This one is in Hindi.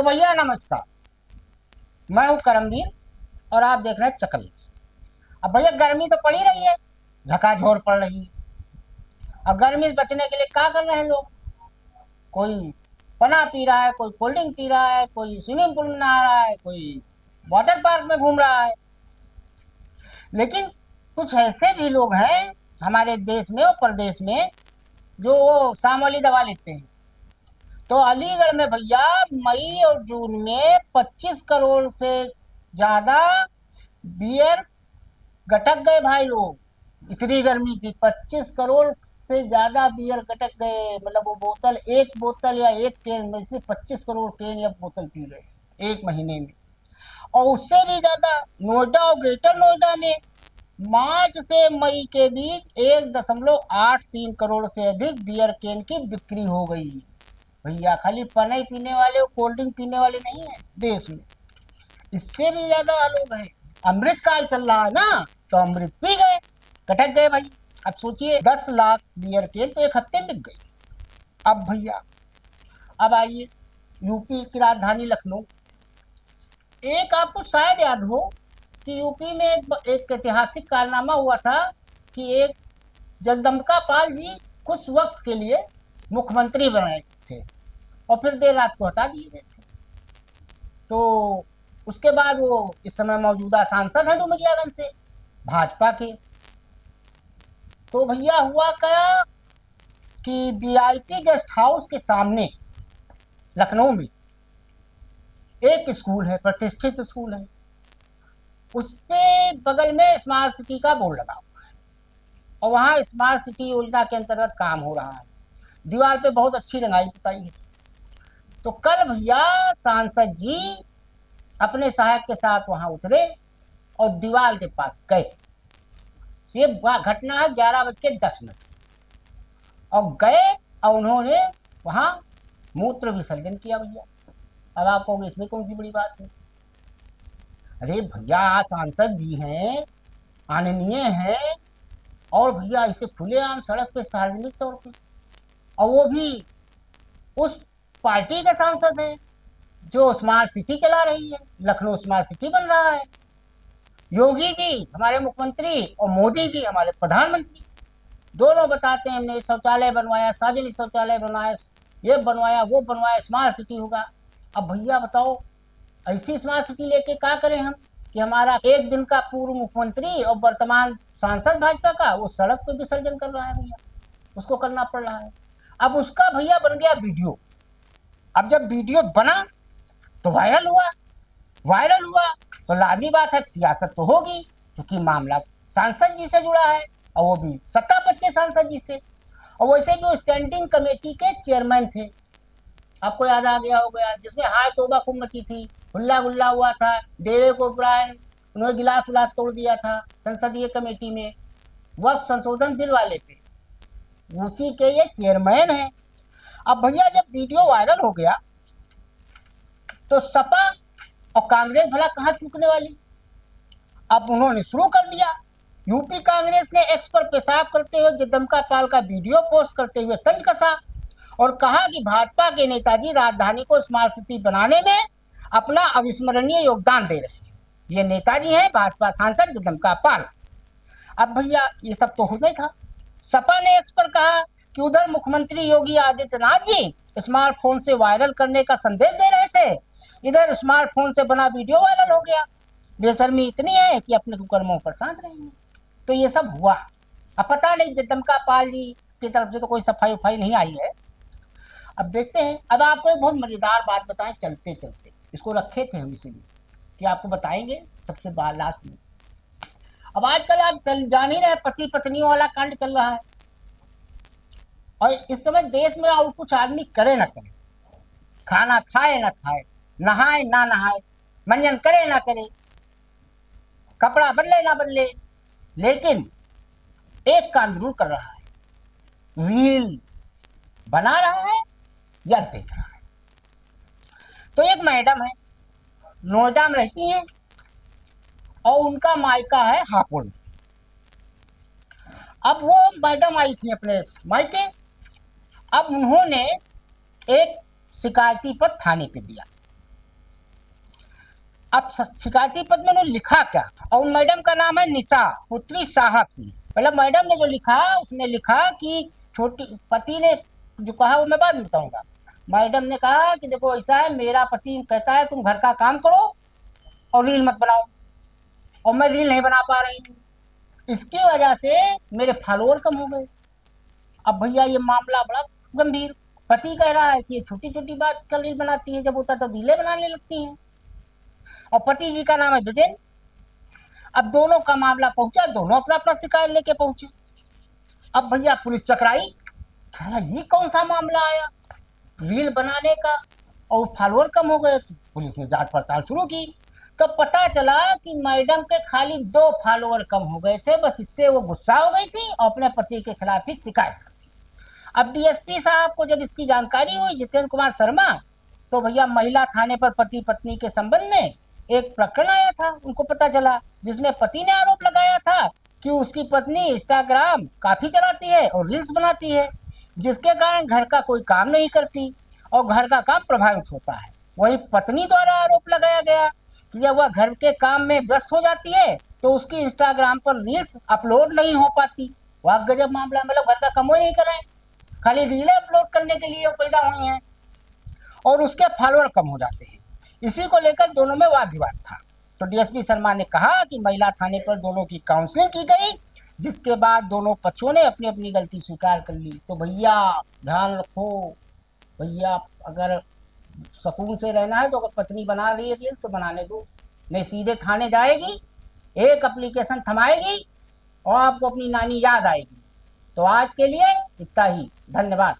तो भैया नमस्कार, मैं हूँ करमवीर और आप देख रहे हैं चकल। अब भैया गर्मी तो पड़ी रही है, झकाझोर पड़ रही है। अब गर्मी से बचने के लिए क्या कर रहे हैं लोग? कोई पना पी रहा है, कोई कोल्ड ड्रिंक पी रहा है, कोई स्विमिंग पूल में नहा रहा है, कोई वाटर पार्क में घूम रहा है। लेकिन कुछ ऐसे भी लोग हैं हमारे देश में और प्रदेश में जो वो शाम वाली दवा लेते हैं। तो अलीगढ़ में भैया मई और जून में 25 करोड़ से ज्यादा बियर गटक गए भाई लोग। इतनी गर्मी थी, 25 करोड़ से ज्यादा बियर गटक गए। मतलब वो बोतल, एक बोतल या एक कैन में से 25 करोड़ कैन या बोतल पी गए एक महीने में। और उससे भी ज्यादा नोएडा और ग्रेटर नोएडा में मार्च से मई के बीच 1.83 करोड़ से अधिक बियर कैन की बिक्री हो गई। भैया खाली पनाई पीने वाले और कोल्ड ड्रिंक पीने वाले नहीं है देश में, इससे भी ज्यादा लोग हैं। अमृत काल चल रहा है ना, तो अमृत पी गए, कटक गए भाई। अब सोचिए 10 लाख बियर कैन तो एक हफ्ते में बिक गई। अब भैया अब आइए यूपी की राजधानी लखनऊ। एक आपको शायद याद हो कि यूपी में एक ऐतिहासिक कारनामा हुआ था कि एक जगदम्बिका पाल जी कुछ वक्त के लिए मुख्यमंत्री बनाए थे और फिर देर रात को हटा दिए गए थे। तो उसके बाद वो इस समय मौजूदा सांसद हैं डुमरियागंज से भाजपा के। तो भैया हुआ क्या कि वीआईपी गेस्ट हाउस के सामने लखनऊ में एक स्कूल है, प्रतिष्ठित स्कूल है, उसके बगल में स्मार्ट सिटी का बोर्ड लगा हुआ है और वहाँ स्मार्ट सिटी योजना के अंतर्गत काम हो रहा है। दीवार पे बहुत अच्छी रंगाई पुताई है। तो कल भैया सांसद जी अपने सहायक के साथ वहां उतरे और दीवार के पास गए। ये घटना है 11:10 और गए और उन्होंने वहां मूत्र विसर्जन किया भैया। अब आप कहोगे इसमें कौन सी बड़ी बात है? अरे भैया सांसद जी हैं, माननीय हैं, और भैया इसे खुलेआम सड़क पे सार्वजनिक तौर पे, और वो भी उस पार्टी के सांसद हैं जो स्मार्ट सिटी चला रही है। लखनऊ स्मार्ट सिटी बन रहा है। योगी जी हमारे मुख्यमंत्री और मोदी जी हमारे प्रधानमंत्री दोनों बताते हैं हमने शौचालय बनवाया, सार्वजनिक शौचालय बनवाया, ये बनवाया, वो बनवाया, स्मार्ट सिटी होगा। अब भैया बताओ ऐसी स्मार्ट सिटी लेके क्या करें हम कि हमारा एक दिन का पूर्व मुख्यमंत्री और वर्तमान सांसद भाजपा का वो सड़क पे विसर्जन कर रहा है भैया, उसको करना पड़ रहा है। अब उसका भैया बन गया वीडियो। अब जब वीडियो बना तो वायरल हुआ तो लाजमी बात है सियासत तो होगी, क्योंकि मामला सांसद जी से जुड़ा है और वो भी सत्ता पक्ष के सांसद जी से। और वैसे जो स्टैंडिंग कमेटी के चेयरमैन थे, आपको याद आ गया होगा, जिसमें हाय तौबा खूब मची थी, हुल्ला गुल्ला हुआ था, डेरेक ओब्रायन उन्होंने गिलास उलास तोड़ दिया था संसदीय कमेटी में वक्फ संशोधन बिल वाले पे, उसी के ये चेयरमैन है। अब भैया जब वीडियो वायरल हो गया तो सपा और कांग्रेस भला कहाँ चूकने वाली। अब उन्होंने शुरू कर दिया। यूपी कांग्रेस ने एक्स पर पेशाब करते हुए जगदम्बिका पाल का वीडियो पोस्ट करते हुए तंज कसा और कहा कि भाजपा के नेताजी राजधानी को स्मार्ट सिटी बनाने में अपना अविस्मरणीय योगदान दे रहे हैं। ये नेताजी हैं भाजपा सांसद जगदम्बिका पाल। अब भैया ये सब तो होना ही था। सपा ने एक्स पर कहा कि उधर मुख्यमंत्री योगी आदित्यनाथ जी स्मार्टफोन से वायरल करने का संदेश दे रहे थे, इधर स्मार्टफोन से बना वीडियो वायरल हो गया। बेशर्मी इतनी है कि अपने कुकर्मों पर शांत रहेंगे। तो ये सब हुआ। अब पता नहीं जगदम्बिका पाल जी की तरफ से तो कोई सफाई उफाई नहीं आई है। अब देखते हैं। अब आपको एक बहुत मजेदार बात बताएं चलते चलते, इसको रखे थे हम इसीलिए कि आपको बताएंगे सबसे लास्ट में। अब आजकल आप जान ही रहे पति पत्नियों वाला कांड चल रहा है और इस समय देश में और कुछ आदमी करे ना करे, खाना खाए ना खाए, नहाए ना नहाए, मंजन करे ना करे, कपड़ा बदले ना बदले, लेकिन एक काम जरूर कर रहा है, रील बना रहा है या देख रहा है। तो एक मैडम है, नोएडा में रहती है और उनका मायका है हापुड़ में। अब वो मैडम आई थी अपने मायके। अब उन्होंने एक शिकायती पत्र थाने पे दिया अब शिकायती पत्र में उन्होंने लिखा क्या, और मैडम का नाम है निशा पुत्री साहब सिंह। मतलब मैडम ने जो लिखा, उसने लिखा कि छोटी पति ने जो कहा वो मैं बाद में बताऊंगा। मैडम ने कहा कि देखो ऐसा है, मेरा पति कहता है तुम घर का काम करो और रील मत बनाओ, और मैं रील नहीं बना पा रही हूँ, इसकी वजह से मेरे फॉलोअर कम हो गए। अब भैया ये मामला बड़ा गंभीर। पति कह रहा है कि ये छोटी छोटी बात का रील बनाती है, जब होता तो रीलें बनाने लगती हैं। और पति जी का नाम है विजय। अब दोनों का मामला पहुंचा, दोनों अपना अपना शिकायत लेके पहुंचे। अब भैया पुलिस चकराई, कहला ये कौन सा मामला आया रील बनाने का, और फॉलोअर कम हो गए। तो पुलिस ने जांच पड़ताल शुरू की, तो पता चला कि मैडम के खाली 2 फॉलोअर कम हो गए थे, बस इससे वो गुस्सा हो गई थी और अपने पति के खिलाफ ही शिकायत कर दी। अब डीएसपी साहब को जब इसकी जानकारी हुई, जितेंद्र कुमार शर्मा, तो भैया महिला थाने पर पति पत्नी के संबंध में एक प्रकरण आया था, उनको पता चला, जिसमें पति ने आरोप लगाया था कि उसकी पत्नी इंस्टाग्राम काफी चलाती है और रील्स बनाती है, जिसके कारण घर का कोई काम नहीं करती और घर का काम प्रभावित होता है। वही पत्नी द्वारा आरोप लगाया गया कि जब वह घर के काम में व्यस्त हो जाती है तो उसकी इंस्टाग्राम पर रील्स अपलोड नहीं हो पाती। वह गजब मामला, मतलब घर का काम ही नहीं कर रहे हैं, खाली रीलें अपलोड करने के लिए पैदा हुई हैं, और उसके फॉलोअर कम हो जाते हैं। इसी को लेकर दोनों में वाद विवाद था। तो डीएसपी शर्मा ने कहा कि महिला थाने पर दोनों की काउंसलिंग की गई, जिसके बाद दोनों पक्षों ने अपनी अपनी गलती स्वीकार कर ली। तो भैया ध्यान रखो, भैया अगर सुकून से रहना है तो अगर पत्नी बना रही है रील्स तो बनाने दो, नहीं सीधे थाने जाएगी, एक एप्लीकेशन थमाएगी और आपको अपनी नानी याद आएगी। तो आज के लिए इतना ही, धन्यवाद।